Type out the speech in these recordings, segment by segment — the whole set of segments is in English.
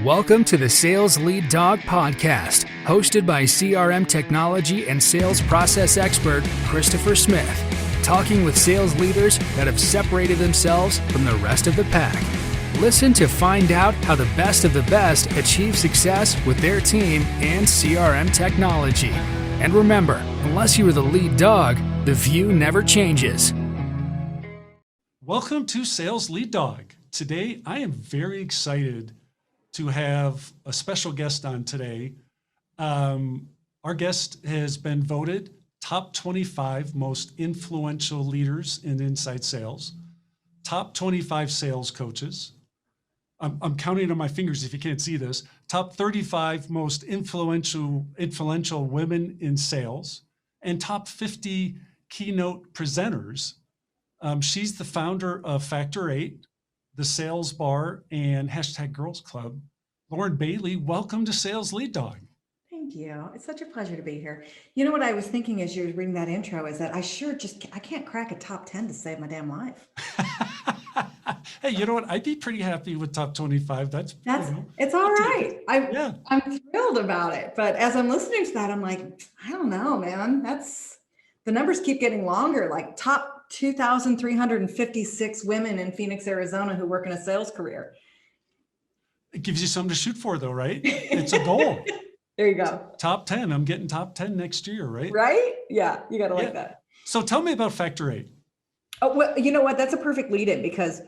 Welcome to the Sales Lead Dog Podcast, hosted by CRM technology and sales process expert Christopher Smith, talking with sales leaders that have separated themselves from the rest of the pack. Listen to find out how the best of the best achieve success with their team and CRM technology. And remember, unless you are the lead dog, the view never changes. Welcome to Sales Lead Dog. Today, I am very excited to have a special guest on today. Our guest has been voted top 25 most influential leaders in inside sales, top 25 sales coaches. I'm counting on my fingers if you can't see this, top 35 most influential women in sales, and top 50 keynote presenters. She's the founder of Factor 8, the Sales Bar, and #GirlsClub. Lauren Bailey, welcome to Sales Lead Dog. Thank you. It's such a pleasure to be here. You know what I was thinking as you were reading that intro is that I can't crack a top 10 to save my damn life. Hey, you know what? I'd be pretty happy with top 25. It's all right. I'm thrilled about it. But as I'm listening to that, I'm like, I don't know, man. The numbers keep getting longer, like top 2,356 women in Phoenix, Arizona who work in a sales career. It gives you something to shoot for though, right? It's a goal. There you go. Top 10. I'm getting top 10 next year, right? Right? Yeah, you got to like that. So tell me about Factor 8. Oh, well, you know what? That's a perfect lead in because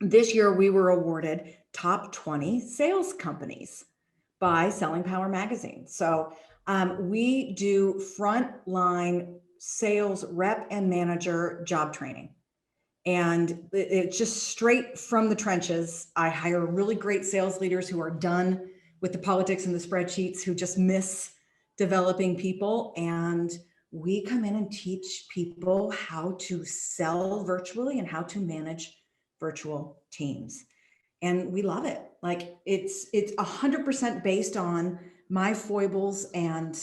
this year we were awarded top 20 sales companies by Selling Power magazine. So we do frontline sales rep and manager job training. And it's just straight from the trenches. I hire really great sales leaders who are done with the politics and the spreadsheets, who just miss developing people. And we come in and teach people how to sell virtually and how to manage virtual teams. And we love it. Like it's 100% based on my foibles and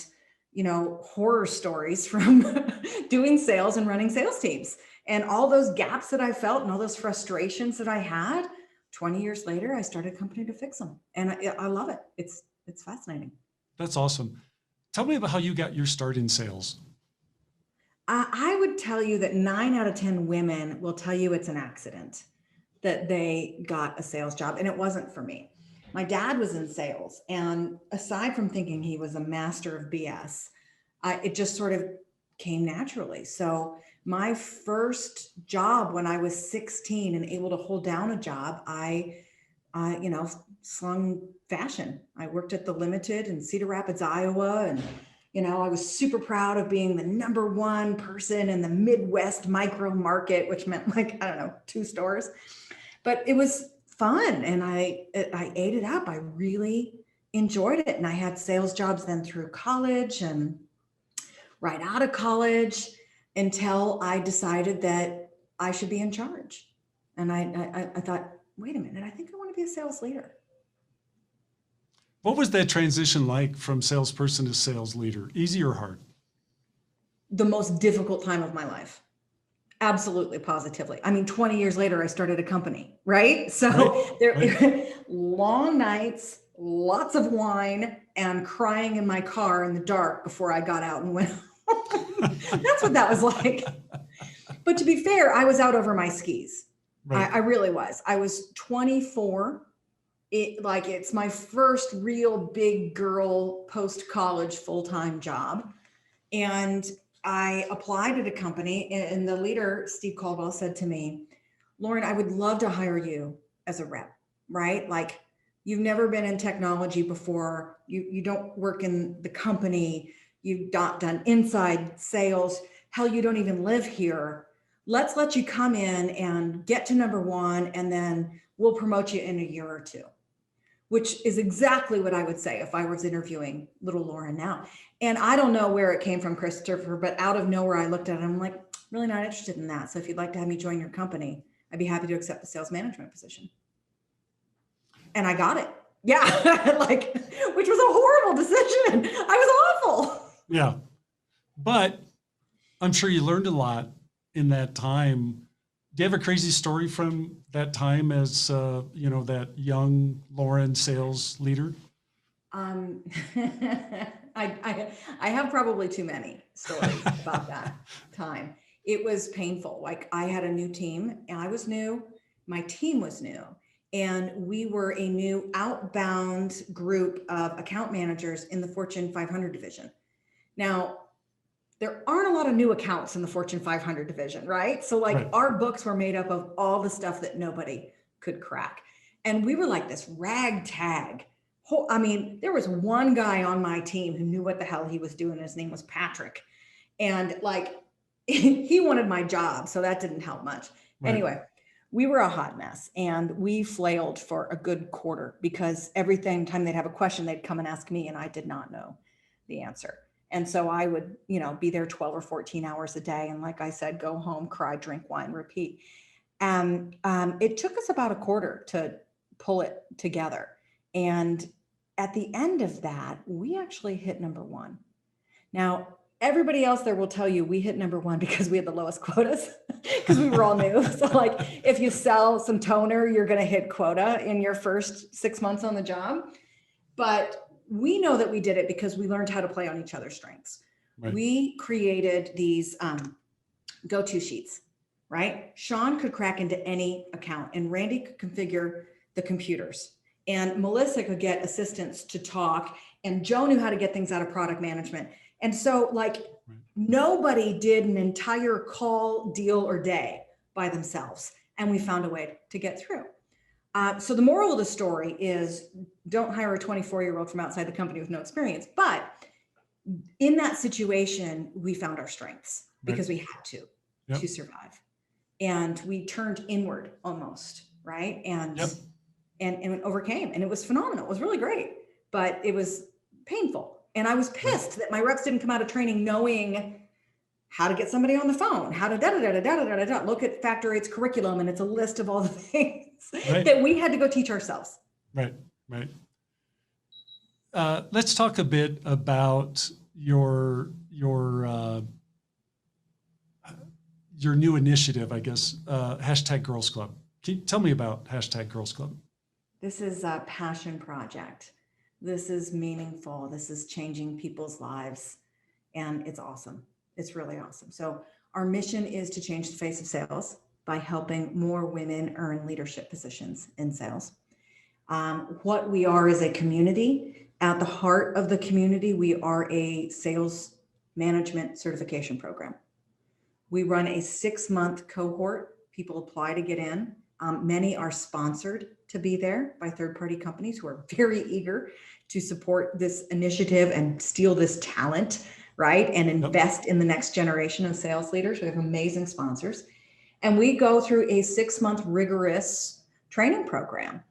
horror stories from doing sales and running sales teams. And all those gaps that I felt and all those frustrations that I had, 20 years later, I started a company to fix them. And I love it. It's fascinating. That's awesome. Tell me about how you got your start in sales. I would tell you that 9 out of 10 women will tell you it's an accident that they got a sales job. And it wasn't for me. My dad was in sales. And aside from thinking he was a master of BS, it just sort of came naturally. So my first job when I was 16 and able to hold down a job, I slung fashion. I worked at the Limited in Cedar Rapids, Iowa. And, I was super proud of being the number one person in the Midwest micro market, which meant 2 stores. But it was fun. And I ate it up. I really enjoyed it. And I had sales jobs then through college and right out of college until I decided that I should be in charge. And I thought, wait a minute, I think I want to be a sales leader. What was that transition like from salesperson to sales leader? Easy or hard? The most difficult time of my life. Absolutely, positively. 20 years later, I started a company, right? So right. Long nights, lots of wine, and crying in my car in the dark before I got out and went home. That's what that was like. But to be fair, I was out over my skis. Right. I really was. I was 24. It's my first real big girl post-college full-time job. And I applied at a company, and the leader, Steve Caldwell, said to me, Lauren, I would love to hire you as a rep, right? Like you've never been in technology before. You don't work in the company. You've not done inside sales. Hell, you don't even live here. Let's let you come in and get to number one, and then we'll promote you in a year or two, which is exactly what I would say if I was interviewing little Lauren now. And I don't know where it came from, Christopher, but out of nowhere, I looked at it and I'm like, really not interested in that. So if you'd like to have me join your company, I'd be happy to accept the sales management position. And I got it. Yeah, which was a horrible decision. I was awful. Yeah, but I'm sure you learned a lot in that time Do you have a crazy story from that time as, that young Lauren sales leader? I have probably too many stories about that time. It was painful. Like, I had a new team and I was new, my team was new, and we were a new outbound group of account managers in the Fortune 500 division. Now, there aren't a lot of new accounts in the Fortune 500 division, right? So Right. our books were made up of all the stuff that nobody could crack. And we were like this ragtag. There was one guy on my team who knew what the hell he was doing. His name was Patrick. And he wanted my job, so that didn't help much. Right. Anyway, we were a hot mess, and we flailed for a good quarter because every time they'd have a question, they'd come and ask me, and I did not know the answer. And so I would, be there 12 or 14 hours a day. And like I said, go home, cry, drink wine, repeat. And it took us about a quarter to pull it together. And at the end of that, we actually hit number one. Now, everybody else there will tell you we hit number one because we had the lowest quotas because we were all new. So if you sell some toner, you're going to hit quota in your first 6 months on the job. But we know that we did it because we learned how to play on each other's strengths. Right. We created these go-to sheets, right? Sean could crack into any account and Randy could configure the computers and Melissa could get assistants to talk and Joe knew how to get things out of product management. And so nobody did an entire call, deal, or day by themselves. And we found a way to get through. So the moral of the story is don't hire a 24-year-old from outside the company with no experience. But in that situation, we found our strengths because we had to survive. And we turned inward almost, right? And overcame. And it was phenomenal. It was really great, but it was painful. And I was pissed that my reps didn't come out of training knowing how to get somebody on the phone, how to look at Factor 8's curriculum. And it's a list of all the things that we had to go teach ourselves. Right. Let's talk a bit about your new initiative, I guess, hashtag GirlsClub. Can you tell me about hashtag GirlsClub? This is a passion project. This is meaningful. This is changing people's lives. And it's awesome. It's really awesome. So our mission is to change the face of sales by helping more women earn leadership positions in sales. What we are is a community. At the heart of the community, we are a sales management certification program. We run a 6-month cohort. People apply to get in. Many are sponsored to be there by third-party companies who are very eager to support this initiative and steal this talent, right? And invest in the next generation of sales leaders. We have amazing sponsors. And we go through a 6-month rigorous training program.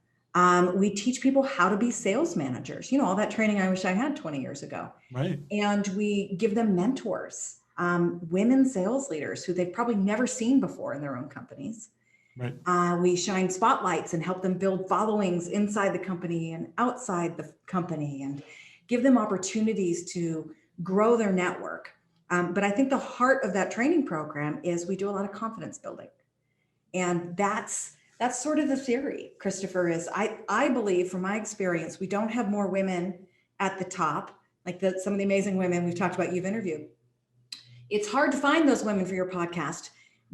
We teach people how to be sales managers. All that training I wish I had 20 years ago. Right. And we give them mentors, women sales leaders who they've probably never seen before in their own companies. Right. We shine spotlights and help them build followings inside the company and outside the company and give them opportunities to grow their network. But I think the heart of that training program is we do a lot of confidence building. And that's sort of the theory, Christopher, is I believe from my experience, we don't have more women at the top, like some of the amazing women we've talked about, you've interviewed. It's hard to find those women for your podcast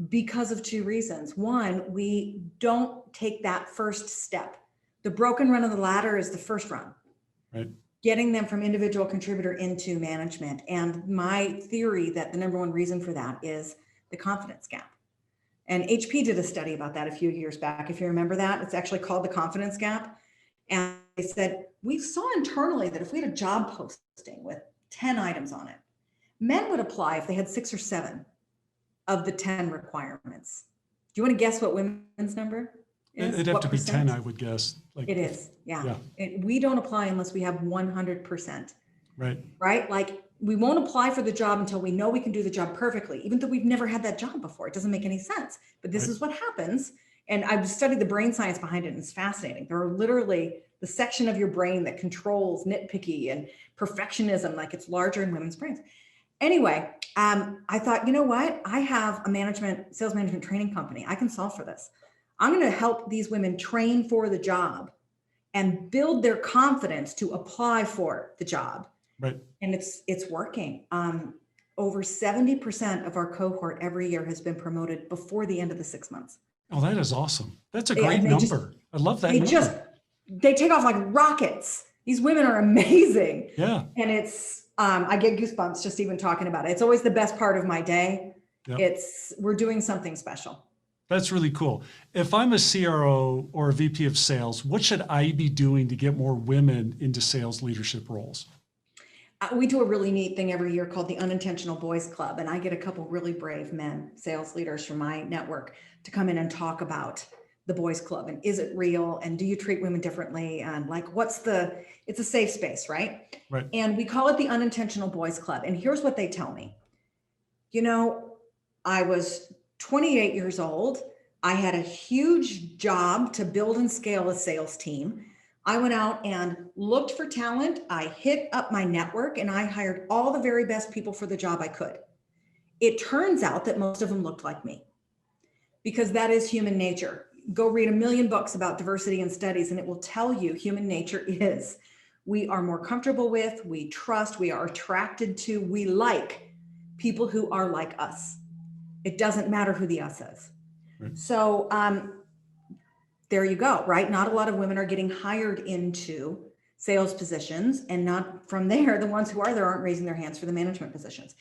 because of 2 reasons. One, we don't take that first step. The broken run of the ladder is the first run. Right. Getting them from individual contributor into management. And my theory that the number one reason for that is the confidence gap. And HP did a study about that a few years back. If you remember that, it's actually called the confidence gap. And they said, we saw internally that if we had a job posting with 10 items on it, men would apply if they had 6 or 7 of the 10 requirements. Do you want to guess what women's number is? It'd have to be 10, I would guess. It is, yeah. We don't apply unless we have 100%. Right? We won't apply for the job until we know we can do the job perfectly, even though we've never had that job before. It doesn't make any sense. But this is what happens. And I've studied the brain science behind it, and it's fascinating. There are literally the section of your brain that controls nitpicky and perfectionism, like it's larger in women's brains. Anyway, I thought, you know what? I have a sales management training company. I can solve for this. I'm going to help these women train for the job and build their confidence to apply for the job. Right. And it's working. Over 70% of our cohort every year has been promoted before the end of the 6 months. Oh, that is awesome. That's a great number. I love that number. They take off like rockets. These women are amazing. Yeah. And I get goosebumps just even talking about it. It's always the best part of my day. Yep. We're doing something special. That's really cool. If I'm a CRO or a VP of sales, what should I be doing to get more women into sales leadership roles? We do a really neat thing every year called the Unintentional Boys Club. And I get a couple really brave men, sales leaders from my network, to come in and talk about the Boys Club. And is it real? And do you treat women differently? And like, it's a safe space, right? Right. And we call it the Unintentional Boys Club. And here's what they tell me. You know, I was 28 years old. I had a huge job to build and scale a sales team. I went out and looked for talent. I hit up my network and I hired all the very best people for the job I could. It turns out that most of them looked like me, because that is human nature. Go read 1 million books about diversity and studies, and it will tell you human nature is we are more comfortable with, we trust, we are attracted to, we like people who are like us. It doesn't matter who the us is. Right. So there you go, right? Not a lot of women are getting hired into sales positions, and not from there, the ones who are there aren't raising their hands for the management positions.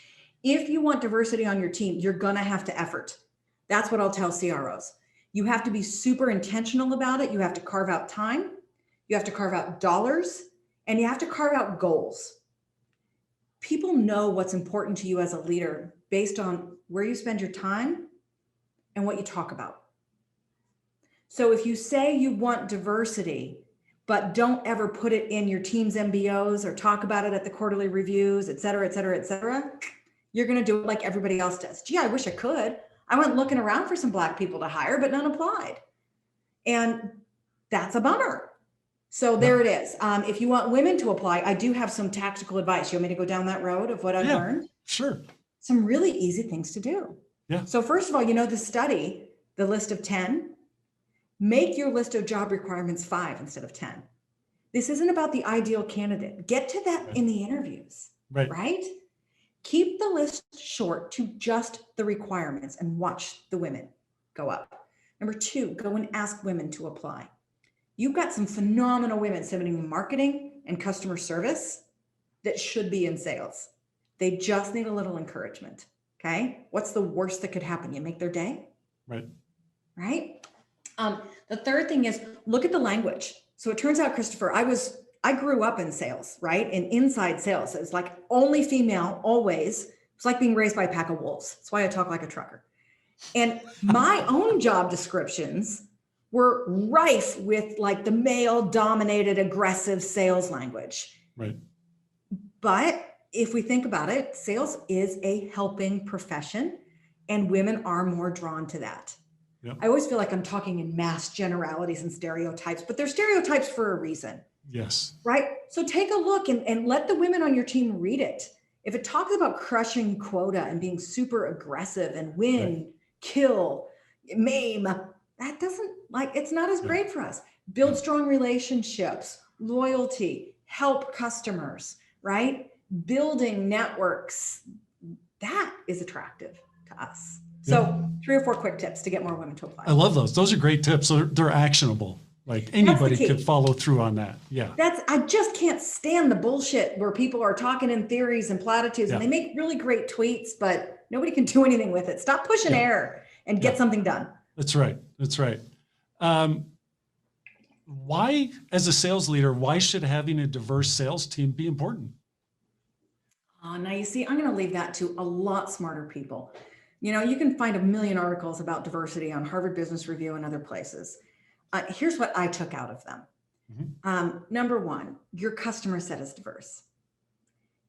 If you want diversity on your team, you're gonna have to effort. That's what I'll tell CROs. You have to be super intentional about it. You have to carve out time, you have to carve out dollars, and you have to carve out goals. People know what's important to you as a leader based on where you spend your time and what you talk about. So if you say you want diversity, but don't ever put it in your team's MBOs or talk about it at the quarterly reviews, et cetera, et cetera, et cetera, you're going to do it like everybody else does. Gee, I wish I could. I went looking around for some Black people to hire, but none applied. And that's a bummer. So there it is. If you want women to apply, I do have some tactical advice. You want me to go down that road of what I've learned? Sure. Some really easy things to do. Yeah. So first of all, the study, the list of 10, make your list of job requirements 5 instead of 10. This isn't about the ideal candidate. Get to that in the interviews, right? Keep the list short to just the requirements and watch the women go up. Number 2, go and ask women to apply. You've got some phenomenal women submitting marketing and customer service that should be in sales. They just need a little encouragement, okay? What's the worst that could happen? You make their day? Right? The third thing is look at the language. So it turns out, Christopher, I grew up in sales, right? In inside sales. It was like only female, always. It's like being raised by a pack of wolves. That's why I talk like a trucker. And my own job descriptions were rife with like the male dominated aggressive sales language. Right. But if we think about it, sales is a helping profession and women are more drawn to that. Yep. I always feel like I'm talking in mass generalities and stereotypes, but they're stereotypes for a reason. Yes. Right. So take a look and let the women on your team read it. If it talks about crushing quota and being super aggressive and win, kill, maim, that doesn't it's not as great for us. Build strong relationships, loyalty, help customers, right? Building networks. That is attractive to us. So 3 or 4 quick tips to get more women to apply. I love those. Those are great tips. They're actionable. Like anybody could follow through on that. Yeah. I just can't stand the bullshit where people are talking in theories and platitudes and they make really great tweets, but nobody can do anything with it. Stop pushing air and get something done. That's right. That's right. Why, as a sales leader, why should having a diverse sales team be important? Now you see, I'm going to leave that to a lot smarter people. You can find 1 million articles about diversity on Harvard Business Review and other places. Here's what I took out of them. Mm-hmm. Number 1, your customer set is diverse.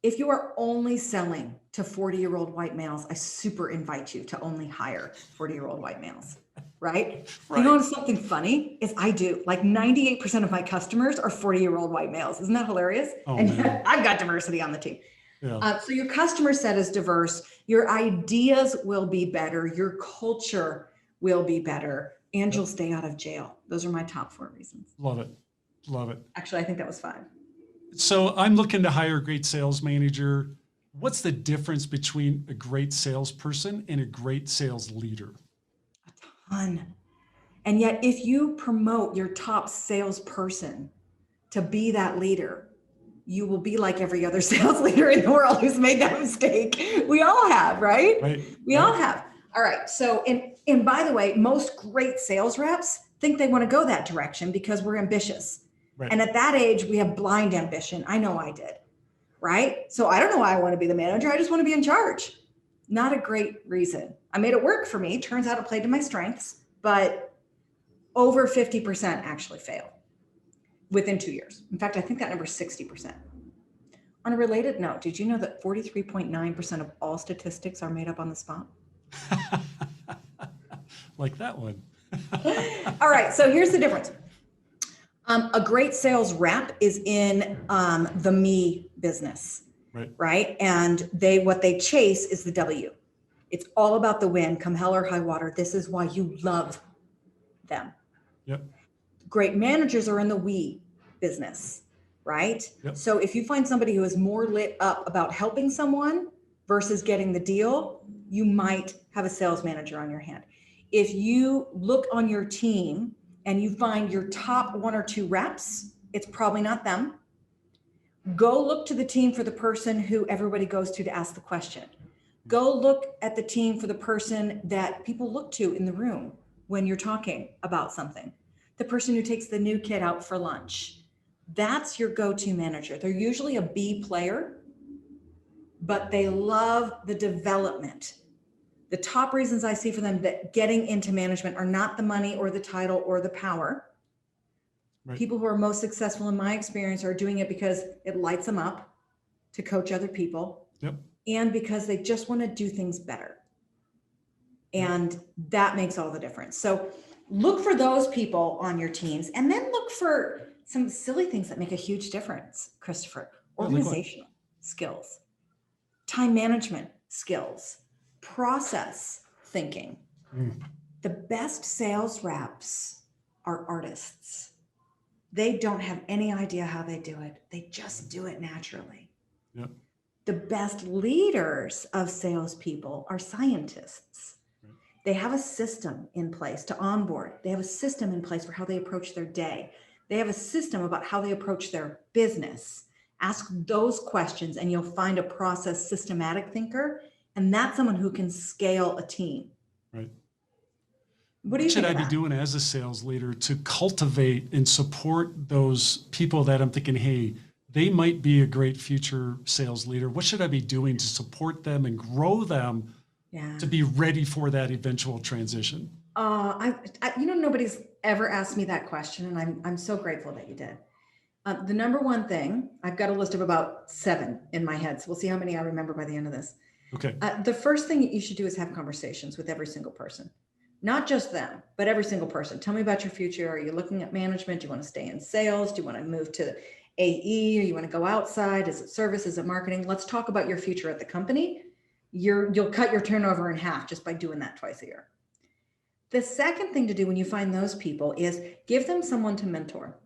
If you are only selling to 40-year-old white males, I super invite you to only hire 40-year-old white males, right? You know what's something funny is I do. Like 98% of my customers are 40-year-old white males. Isn't that hilarious? And I've got diversity on the team. Yeah. So your customer set is diverse. Your ideas will be better. Your culture will be better. And you'll stay out of jail. Those are my top 4 reasons. Love it. Love it. Actually, I think that was 5. So I'm looking to hire a great sales manager. What's the difference between a great salesperson and a great sales leader? A ton. And yet, if you promote your top salesperson to be that leader, you will be like every other sales leader in the world who's made that mistake. We all have, right? Right. We all have. All right. So, and by the way, most great sales reps think they want to go that direction because we're ambitious. Right. And at that age, we have blind ambition. I know I did. Right. So I don't know why I want to be the manager. I just want to be in charge. Not a great reason. I made it work for me. Turns out it played to my strengths, but over 50% actually fail within 2 years. In fact, I think that number is 60%. On a related note, did you know that 43.9% of all statistics are made up on the spot? Like that one. All right, so here's the difference. A great sales rep is in the me business, right? And what they chase is the W. It's all about the win, come hell or high water. This is why you love them. Yep. Great managers are in the we business, right? Yep. So if you find somebody who is more lit up about helping someone versus getting the deal, you might have a sales manager on your hand. If you look on your team and you find your top 1 or 2 reps, it's probably not them. Go look to the team for the person who everybody goes to ask the question. Go look at the team for the person that people look to in the room when you're talking about something. The person who takes the new kid out for lunch. That's your go-to manager. They're usually a B player, but they love the development. The top reasons I see for them that getting into management are not the money or the title or the power. Right. People who are most successful in my experience are doing it because it lights them up to coach other people. Yep. And because they just want to do things better. And that makes all the difference. So look for those people on your teams and then look for some silly things that make a huge difference, Christopher. Organizational skills, time management skills, process thinking. The best sales reps are artists. They don't have any idea how they do it. They just do it naturally. Yep. The best leaders of salespeople are scientists. They have a system in place to onboard. They have a system in place for how they approach their day. They have a system about how they approach their business. Ask those questions and you'll find a process systematic thinker. And that's someone who can scale a team. Right. What do you think should I be doing as a sales leader to cultivate and support those people that I'm thinking, hey, they might be a great future sales leader? What should I be doing to support them and grow them to be ready for that eventual transition? Nobody's ever asked me that question, and I'm so grateful that you did. The number one thing, I've got a list of about 7 in my head, so we'll see how many I remember by the end of this. Okay. The first thing that you should do is have conversations with every single person, not just them, but every single person. Tell me about your future. Are you looking at management? Do you want to stay in sales? Do you want to move to AE, or you want to go outside? Is it service? Is it marketing? Let's talk about your future at the company. You'll cut your turnover in half just by doing that twice a year. The second thing to do when you find those people is give them someone to mentor.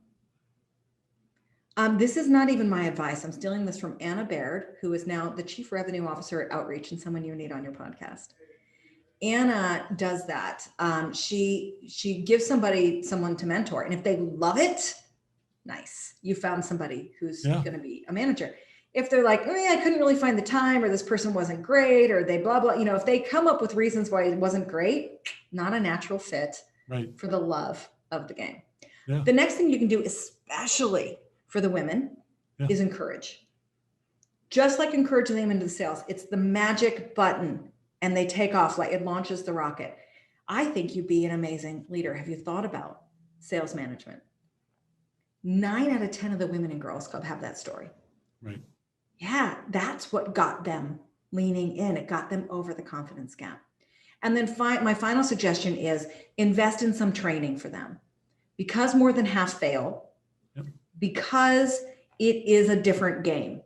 This is not even my advice. I'm stealing this from Anna Baird, who is now the Chief Revenue Officer at Outreach and someone you need on your podcast. Anna does that. She gives somebody someone to mentor. And if they love it, nice. You found somebody who's going to be a manager. If they're like, I couldn't really find the time, or this person wasn't great, or they blah, blah, if they come up with reasons why it wasn't great, not a natural fit for the love of the game. Yeah. The next thing you can do, especially for the women, is encourage. Just like encouraging them into the sales, it's the magic button and they take off, like it launches the rocket. I think you'd be an amazing leader. Have you thought about sales management? 9 out of 10 of the women in GirlsClub have that story. Right. Yeah, that's what got them leaning in. It got them over the confidence gap. And then my final suggestion is invest in some training for them. Because more than half fail, because it is a different game.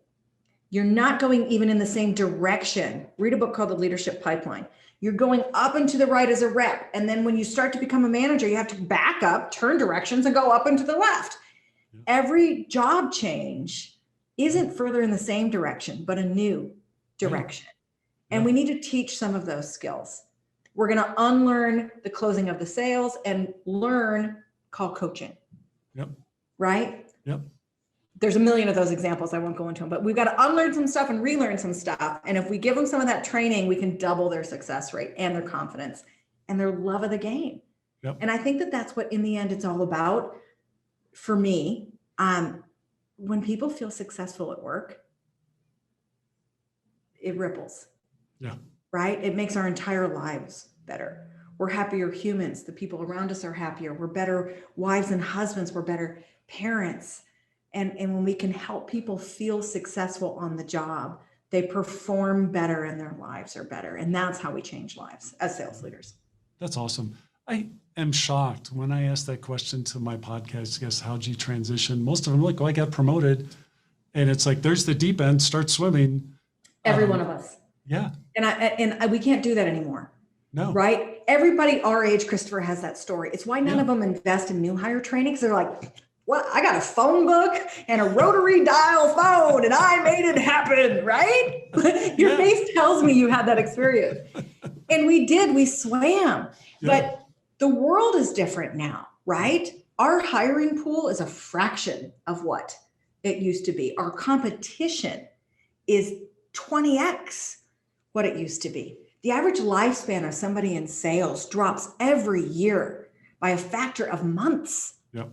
You're not going even in the same direction. Read a book called The Leadership Pipeline. You're going up and to the right as a rep. And then when you start to become a manager, you have to back up, turn directions, and go up and to the left. Yeah. Every job change isn't further in the same direction, but a new direction. Yeah. And we need to teach some of those skills. We're going to unlearn the closing of the sales and learn call coaching. Yep. Right? Yep. There's a million of those examples. I won't go into them, but we've got to unlearn some stuff and relearn some stuff. And if we give them some of that training, we can double their success rate and their confidence and their love of the game. Yep. And I think that that's what in the end it's all about for me. When people feel successful at work, it ripples. Yeah. Right? It makes our entire lives better. We're happier humans. The people around us are happier. We're better wives and husbands. We're better parents. And when we can help people feel successful on the job, they perform better and their lives are better. And that's how we change lives as sales leaders. That's awesome. I am shocked when I ask that question to my podcast guests, how'd you transition? Most of them are like, oh, I got promoted. And it's like, there's the deep end, start swimming. Every one of us. Yeah. And we can't do that anymore. No. Right? Everybody our age, Christopher, has that story. It's why none of them invest in new hire training, because they're like, well, I got a phone book and a rotary dial phone and I made it happen, right? Your face tells me you had that experience. And we swam. Yeah. But the world is different now, right? Our hiring pool is a fraction of what it used to be. Our competition is 20x what it used to be. The average lifespan of somebody in sales drops every year by a factor of months. Yep.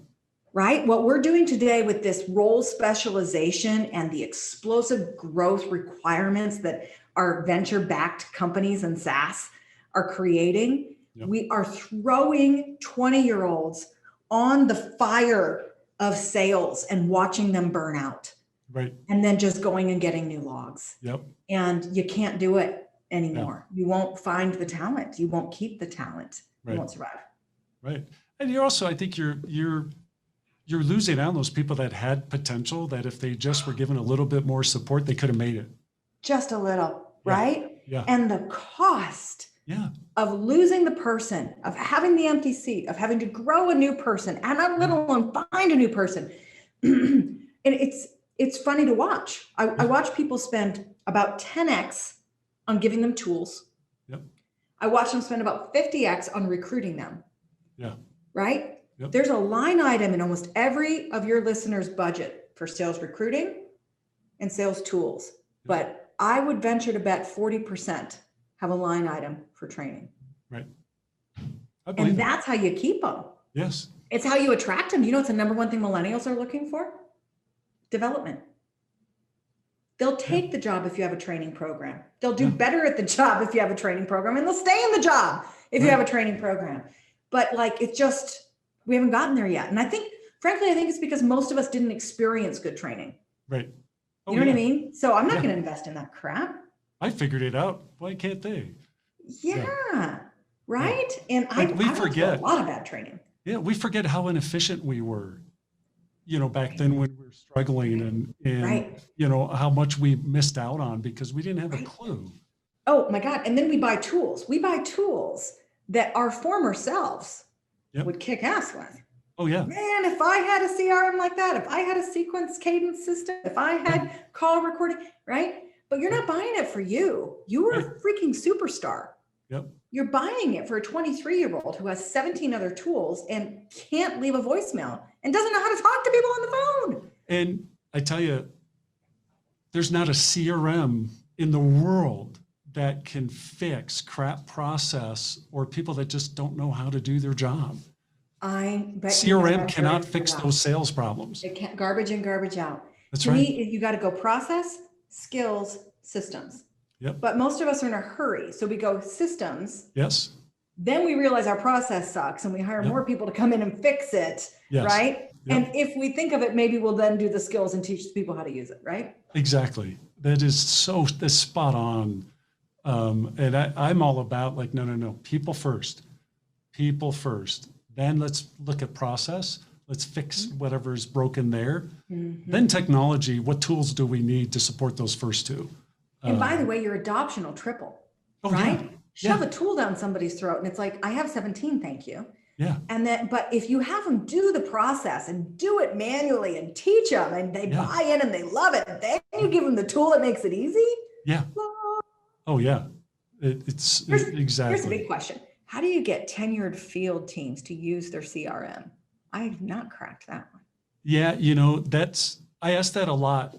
Right? What we're doing today with this role specialization and the explosive growth requirements that our venture-backed companies and SaaS are creating, we are throwing 20-year-olds on the fire of sales and watching them burn out. Right. And then just going and getting new logs. Yep. And you can't do it anymore. Yeah. You won't find the talent. You won't keep the talent. Right. You won't survive. Right. And you're also, I think you're losing out on those people that had potential, that if they just were given a little bit more support, they could have made it. Just a little, right? Yeah. And the cost of losing the person, of having the empty seat, of having to grow a new person, and not let alone find a new person. And it's funny to watch. I watch people spend about 10x on giving them tools. Yep. I watch them spend about 50x on recruiting them. Yeah. Right? Yep. There's a line item in almost every of your listeners' budget for sales recruiting and sales tools. Yep. But I would venture to bet 40% have a line item for training. Right. And that's how you keep them. Yes. It's how you attract them. You know what's the number one thing millennials are looking for? Development. They'll take the job if you have a training program. They'll do better at the job if you have a training program, and they'll stay in the job if you have a training program. But like, it's just, we haven't gotten there yet. And I think, frankly, it's because most of us didn't experience good training. Right. Oh, you know what I mean? So I'm not going to invest in that crap. I figured it out. Why can't they? Yeah. Right. And I forget a lot of bad training. Yeah. We forget how inefficient we were, back then when we were struggling and how much we missed out on because we didn't have a clue. Oh my God. And then we buy tools. We buy tools that our former selves would kick ass with. Oh yeah. Man, if I had a CRM like that, if I had a sequence cadence system, if I had call recording, right? But you're not buying it for you. You are a freaking superstar. Yep. You're buying it for a 23-year-old who has 17 other tools and can't leave a voicemail and doesn't know how to talk to people on the phone. And I tell you, there's not a CRM in the world that can fix crap process or people that just don't know how to do their job. I bet CRM cannot fix those sales problems. It can't, garbage in, garbage out. That's to right. me, you got to go process, skills, systems. Yep. But most of us are in a hurry. So we go systems. Yes. Then we realize our process sucks and we hire more people to come in and fix it. Yes. Right. Yep. And if we think of it, maybe we'll then do the skills and teach people how to use it. Right. Exactly. That is that's spot on. And I'm all about like, no. People first. Then let's look at process. Let's fix whatever's broken there. Mm-hmm. Then technology, what tools do we need to support those first two? And by the way, your adoption will triple, right? Yeah. Shove a tool down somebody's throat and it's like, I have 17, thank you. Yeah. And then, but if you have them do the process and do it manually and teach them and they buy in and they love it, then you give them the tool that makes it easy. Yeah. Oh yeah. Exactly. Here's a big question. How do you get tenured field teams to use their CRM? I have not cracked that one. Yeah. I ask that a lot.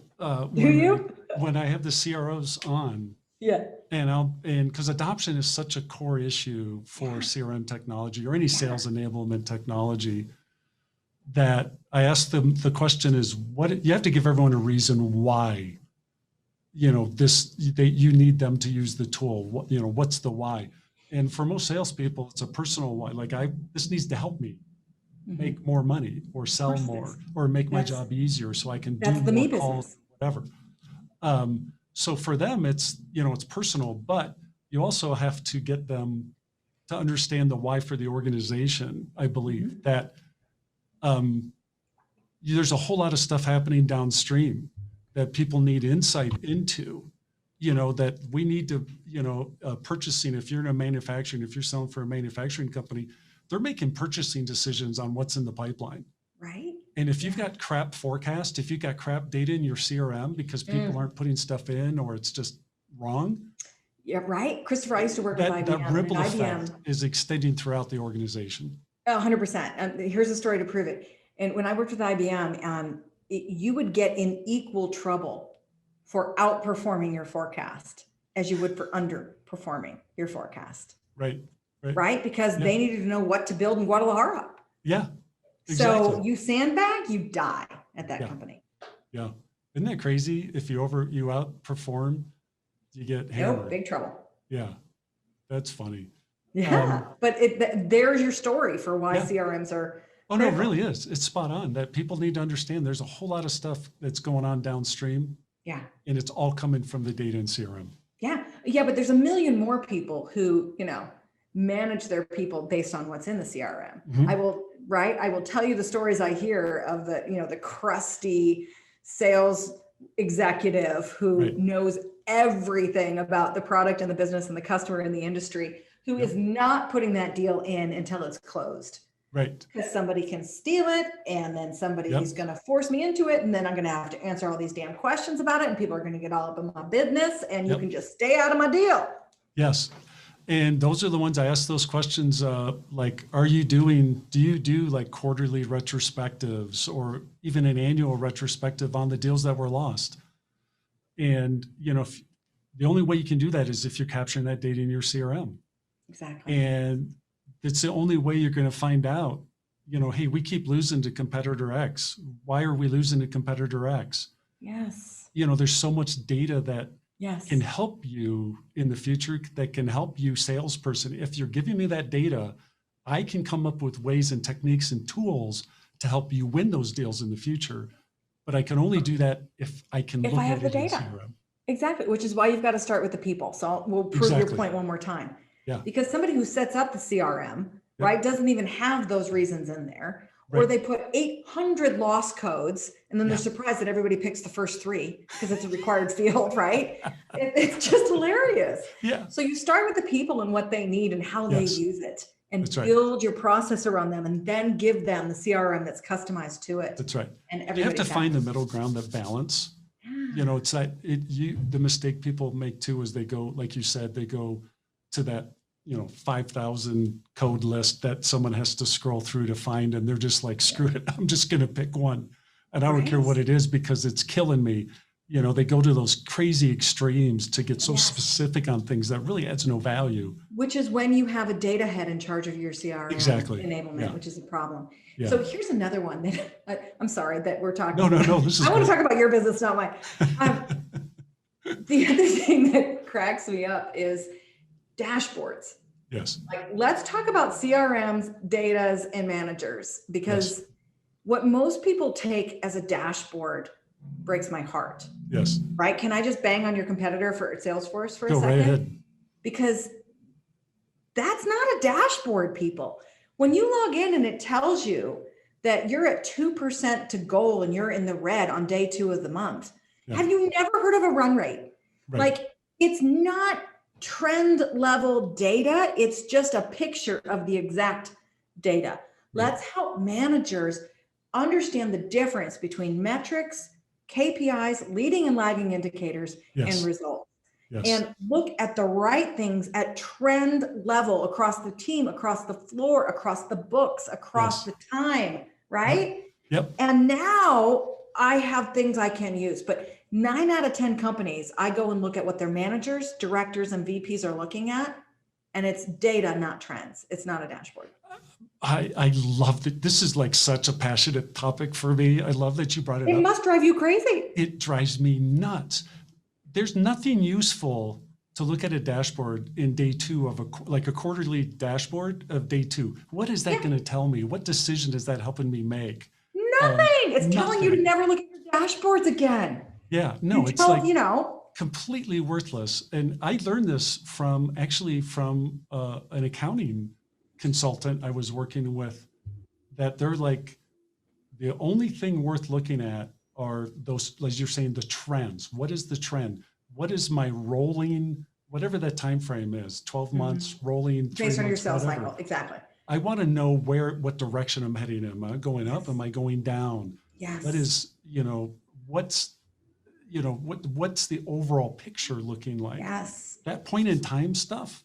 When I have the CROs on. Yeah. And because adoption is such a core issue for CRM technology or any sales enablement technology, that I ask them, the question is, what you have to give everyone a reason why, you need them to use the tool. What's the why? And for most salespeople, it's a personal why. Like this needs to help me make more money or sell more or make my job easier so I can do more calls, whatever. So for them, it's personal, but you also have to get them to understand the why for the organization. I believe that there's a whole lot of stuff happening downstream that people need insight into, that we need to, purchasing, if you're in a manufacturing, if you're selling for a manufacturing company, they're making purchasing decisions on what's in the pipeline. Right. And if you've got crap forecast, if you've got crap data in your CRM because people aren't putting stuff in or it's just wrong. Yeah, right. Christopher, I used to work with IBM. That ripple effect IBM is extending throughout the organization. 100%. Here's a story to prove it. And when I worked with IBM, you would get in equal trouble for outperforming your forecast as you would for underperforming your forecast. Right. Because they needed to know what to build in Guadalajara. Yeah. Exactly. So you sandbag, you die at that company. Yeah. Isn't that crazy? If you outperform, you get hammered. Nope, big trouble. Yeah. That's funny. Yeah. But there's your story for why CRMs are. Oh, no, it really is. It's spot on that people need to understand there's a whole lot of stuff that's going on downstream. Yeah. And it's all coming from the data in CRM. Yeah. Yeah. But there's a million more people who, manage their people based on what's in the CRM. I will tell you the stories I hear of the crusty sales executive who knows everything about the product and the business and the customer and the industry, who is not putting that deal in until it's closed. Right. Because somebody can steal it and then somebody is going to force me into it. And then I'm going to have to answer all these damn questions about it. And people are going to get all up in my business and you can just stay out of my deal. Yes. And those are the ones I ask those questions, like, do you do like quarterly retrospectives or even an annual retrospective on the deals that were lost? And, the only way you can do that is if you're capturing that data in your CRM. Exactly. And it's the only way you're going to find out, hey, we keep losing to competitor X. Why are we losing to competitor X? Yes. There's so much data that can Yes. help you in the future, that can help you salesperson. If you're giving me that data, I can come up with ways and techniques and tools to help you win those deals in the future. But I can only do that if I can look I have at the it in data. CRM. Exactly. Which is why you've got to start with the people. So we'll prove your point one more time. Yeah. Because somebody who sets up the CRM, right, doesn't even have those reasons in there. Or Right. they put 800 loss codes and then they're surprised that everybody picks the first 3 because it's a required field, right? It's just hilarious. Yeah. So you start with the people and what they need and how they use it, and That's right. build your process around them, and then give them the CRM that's customized to it. That's right. And You have to everybody's find the happy. middle ground, that balance. Yeah. It's the mistake people make too is they go, like you said, they go to that 5,000 code list that someone has to scroll through to find, and they're just like, screw it, I'm just going to pick one, and I don't care what it is because it's killing me. They go to those crazy extremes to get so specific on things that really adds no value. Which is when you have a data head in charge of your CRM enablement, which is a problem. Yeah. So here's another one that I'm sorry that we're talking about. No, this is I want to talk about your business, not mine. The other thing that cracks me up is dashboards. Yes. Like, let's talk about CRMs, datas, and managers, because what most people take as a dashboard breaks my heart. Yes. Right? Can I just bang on your competitor for Salesforce for a second? Go right ahead. Because that's not a dashboard, people. When you log in and it tells you that you're at 2% to goal and you're in the red on day 2 of the month. Yeah. Have you never heard of a run rate? Right. Like, it's not trend level data. It's just a picture of the exact data. Right. Let's help managers understand the difference between metrics, KPIs, leading and lagging indicators, and results. Yes. And look at the right things at trend level across the team, across the floor, across the books, across the time, right? Yep. And now I have things I can use, but 9 out of 10 companies, I go and look at what their managers, directors, and VPs are looking at, and it's data, not trends. It's not a dashboard. I love that. This is like such a passionate topic for me. I love that you brought it up. It must drive you crazy. It drives me nuts. There's nothing useful to look at a dashboard in day 2 of a quarterly dashboard of day 2. What is that going to tell me? What decision is that helping me make? Nothing. It's telling you to never look at your dashboards again. Yeah, no, it's like, completely worthless. And I learned this from an accounting consultant I was working with, that they're like, the only thing worth looking at are those, as you're saying, the trends. What is the trend? What is my rolling, whatever that time frame is, 12 months, rolling, based on your sales cycle. Exactly. I want to know what direction I'm heading in. Am I going up? Am I going down? Yes. What is, what's the overall picture looking like? Yes. That point in time stuff.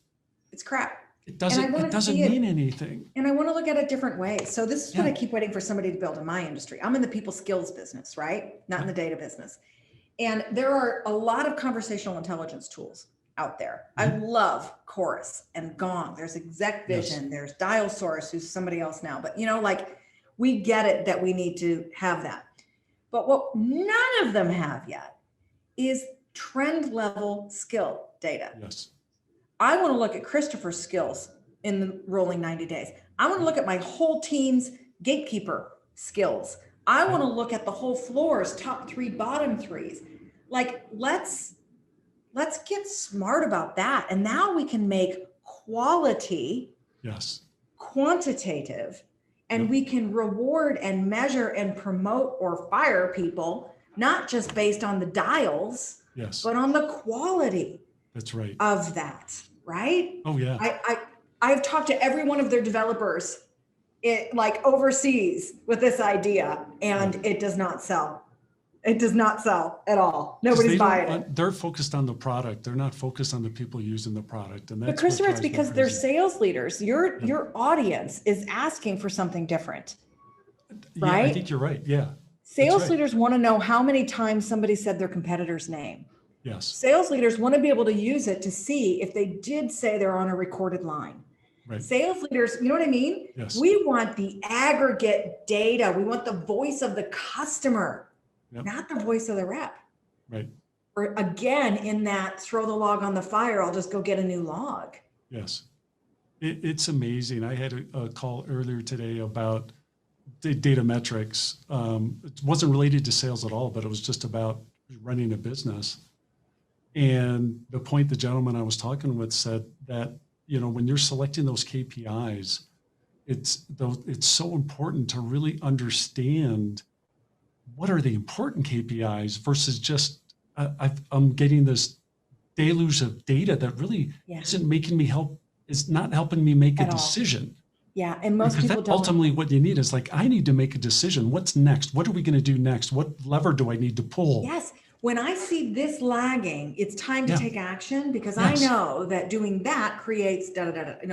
It's crap. It doesn't mean anything. And I want to look at it different ways. So this is what I keep waiting for somebody to build in my industry. I'm in the people skills business, right? Not in the data business. And there are a lot of conversational intelligence tools out there. I love Chorus and Gong. There's Exec Vision. There's Dial Source, who's somebody else now. But we get it that we need to have that. But what none of them have yet is trend level skill data. Yes. I want to look at Christopher's skills in the rolling 90 days. I want to look at my whole team's gatekeeper skills. I want to look at the whole floor's top 3, bottom 3s. Like, let's get smart about that. And now we can make quality, quantitative, and we can reward and measure and promote or fire people, not just based on the dials, but on the quality. That's right. Of that, right? Oh yeah. I've talked to every one of their developers, overseas with this idea, and it does not sell. It does not sell at all. Nobody's buying it. They're focused on the product. They're not focused on the people using the product. And that's but Christopher, it's because they're sales leaders. Your audience is asking for something different. Right? I think you're right. Yeah. Sales leaders want to know how many times somebody said their competitor's name. Yes. Sales leaders want to be able to use it to see if they did say they're on a recorded line. Right. Sales leaders, you know what I mean? Yes. We want the aggregate data. We want the voice of the customer, not the voice of the rep. Right. Or again, in that throw the log on the fire, I'll just go get a new log. Yes. It's amazing. I had a call earlier today about data metrics. It wasn't related to sales at all, but it was just about running a business. And the point the gentleman I was talking with said that, when you're selecting those KPIs, it's so important to really understand what are the important KPIs versus just I'm getting this deluge of data that really is not helping me make a decision. Yeah, and most people don't. Ultimately, what you need is I need to make a decision. What's next? What are we going to do next? What lever do I need to pull? Yes. When I see this lagging, it's time to take action, because I know that doing that creates Exactly.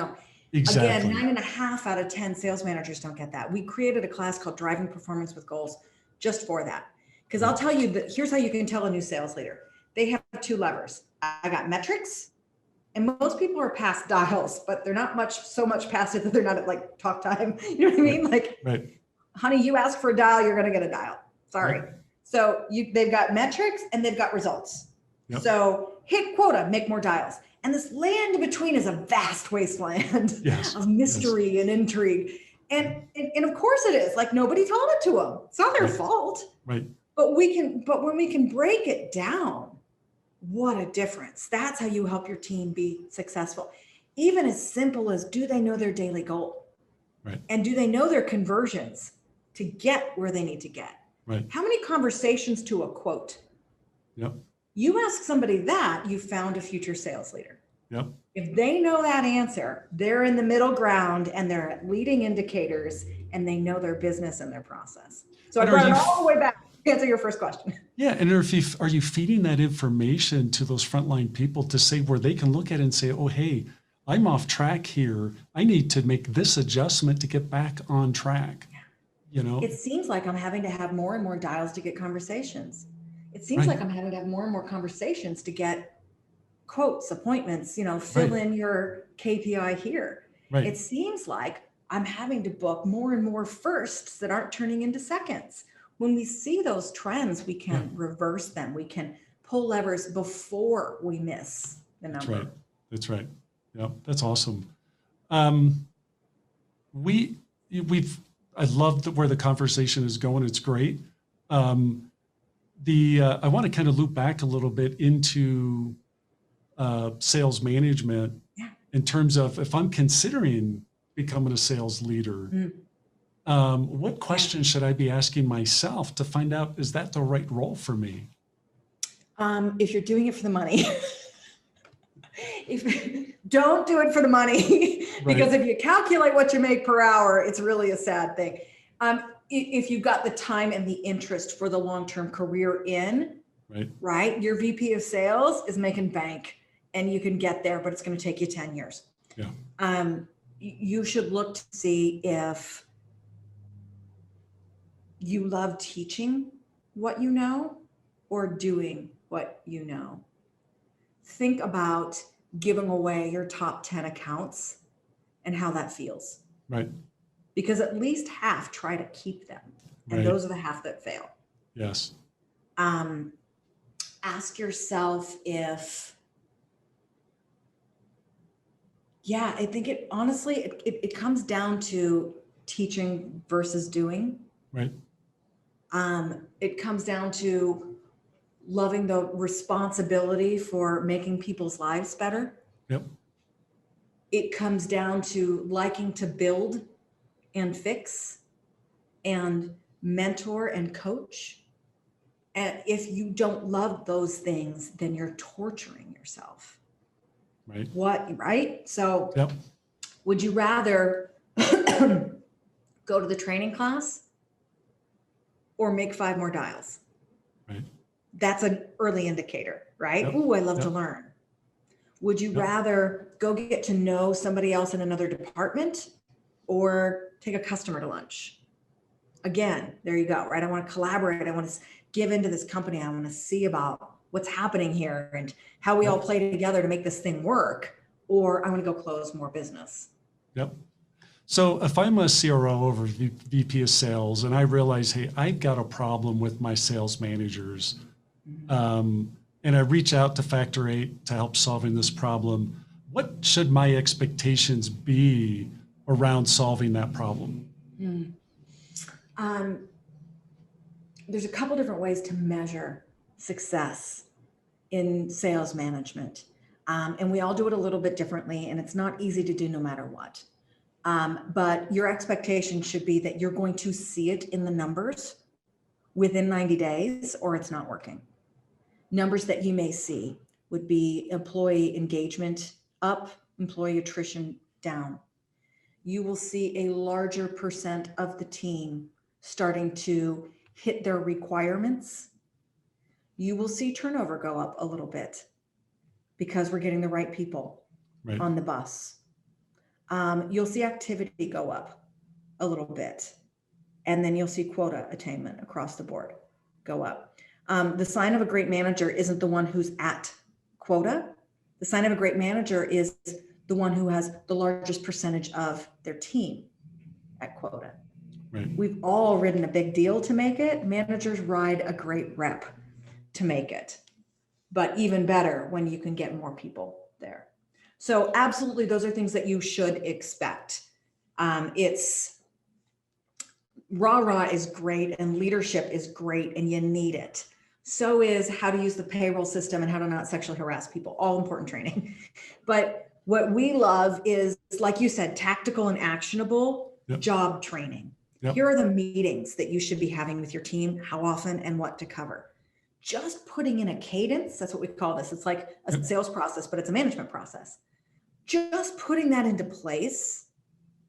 Again, 9.5 out of 10 sales managers don't get that. We created a class called Driving Performance with Goals just for that. Because I'll tell you that here's how you can tell a new sales leader. They have 2 levers. I got metrics, and most people are past dials, but they're not so much past it that they're not at talk time. You know what I mean? Honey, you ask for a dial, you're going to get a dial. Sorry. Right. So they've got metrics and they've got results. Yep. So hit quota, make more dials. And this land in between is a vast wasteland of mystery and intrigue. And of course it is. Nobody told it to them. It's not their fault. Right. But when we can break it down, what a difference. That's how you help your team be successful. Even as simple as, do they know their daily goal? Right. And do they know their conversions to get where they need to get? Right. How many conversations to a quote? Yep. You ask somebody that, you found a future sales leader. Yep. If they know that answer, they're in the middle ground and they're at leading indicators and they know their business and their process. So I brought it all the way back to answer your first question. Yeah. And are you feeding that information to those frontline people to say where they can look at it and say, oh, hey, I'm off track here. I need to make this adjustment to get back on track. You know, it seems like I'm having to have more and more dials to get conversations. It seems like I'm having to have more and more conversations to get quotes, appointments, fill in your KPI here. Right. It seems like I'm having to book more and more firsts that aren't turning into seconds. When we see those trends, we can reverse them. We can pull levers before we miss the number. That's right. Yeah, that's awesome. I love where the conversation is going. It's great. I want to kind of loop back a little bit into sales management in terms of if I'm considering becoming a sales leader, what questions should I be asking myself to find out, is that the right role for me? If you're doing it for the money, don't do it for the money, because if you calculate what you make per hour, it's really a sad thing. If you've got the time and the interest for the long-term career right, your VP of sales is making bank and you can get there, but it's going to take you 10 years. Yeah. You should look to see if you love teaching what you know or doing what you know. Think about giving away your top 10 accounts and how that feels. Right. Because at least half try to keep them. And those are the half that fail. Yes. Ask yourself if, I think it comes down to teaching versus doing. Right. It comes down to loving the responsibility for making people's lives better. Yep. It comes down to liking to build and fix and mentor and coach. And if you don't love those things, then you're torturing yourself. Right? So would you rather go to the training class or make 5 more dials? Right. That's an early indicator, right? Yep. Ooh, I love to learn. Would you rather go get to know somebody else in another department or take a customer to lunch? Again, there you go, right? I want to collaborate. I want to give into this company. I want to see about what's happening here and how we all play together to make this thing work. Or I want to go close more business. Yep. So if I'm a CRO or VP of sales and I realize, hey, I've got a problem with my sales managers, and I reach out to Factor 8 to help solving this problem, what should my expectations be around solving that problem? There's a couple different ways to measure success in sales management. And we all do it a little bit differently, and it's not easy to do no matter what. But your expectation should be that you're going to see it in the numbers within 90 days or it's not working. Numbers that you may see would be employee engagement up, employee attrition down. You will see a larger percent of the team starting to hit their requirements. You will see turnover go up a little bit because we're getting the right people on the bus. You'll see activity go up a little bit, and then you'll see quota attainment across the board go up. The sign of a great manager isn't the one who's at quota. The sign of a great manager is the one who has the largest percentage of their team at quota. Right. We've all ridden a big deal to make it. Managers ride a great rep to make it, but even better when you can get more people there. So absolutely, those are things that you should expect. It's rah-rah is great and leadership is great and you need it. So is how to use the payroll system and how to not sexually harass people, all important training. But what we love is, like you said, tactical and actionable job training. Yep. Here are the meetings that you should be having with your team, how often and what to cover. Just putting in a cadence, that's what we call this. It's like a sales process, but it's a management process. Just putting that into place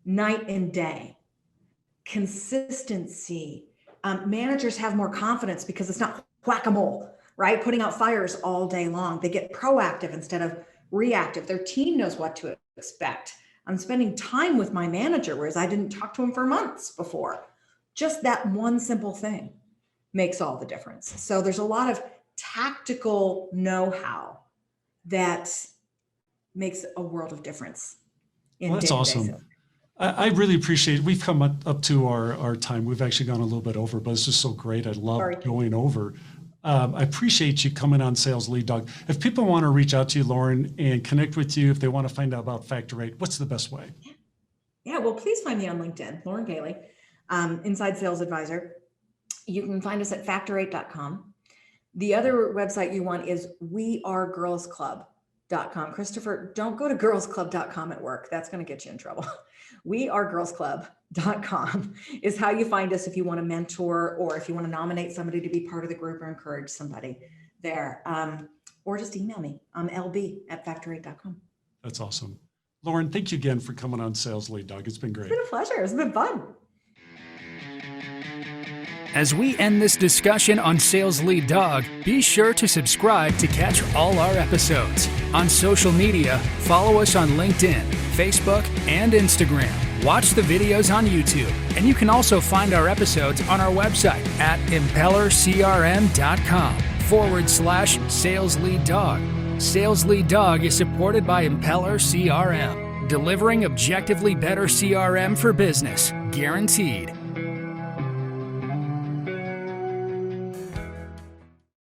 night and day. Consistency. Managers have more confidence because it's not whack-a-mole, right? Putting out fires all day long. They get proactive instead of reactive. Their team knows what to expect. I'm spending time with my manager, whereas I didn't talk to him for months before. Just that one simple thing makes all the difference. So there's a lot of tactical know-how that makes a world of difference. Well, that's awesome. I really appreciate it. We've come up to our time. We've actually gone a little bit over, but it's just so great. I love going over. I appreciate you coming on Sales Lead Dog. If people want to reach out to you, Lauren, and connect with you, if they want to find out about Factor 8, what's the best way? Yeah, well, please find me on LinkedIn, Lauren Gailey, Inside Sales Advisor. You can find us at factor8.com. The other website you want is wearegirlsclub.com. Christopher, don't go to girlsclub.com at work. That's going to get you in trouble. wearegirlsclub.com is how you find us if you want to mentor or if you want to nominate somebody to be part of the group or encourage somebody there. Or just email me. I'm lb@factor8.com. That's awesome. Lauren, thank you again for coming on Sales Lead Dog. It's been great. It's been a pleasure. It's been fun. As we end this discussion on Sales Lead Dog, be sure to subscribe to catch all our episodes. On social media, follow us on LinkedIn, Facebook, and Instagram. Watch the videos on YouTube, and you can also find our episodes on our website at impellercrm.com/Sales Lead Dog. Sales Lead Dog is supported by Impeller CRM, delivering objectively better CRM for business, guaranteed.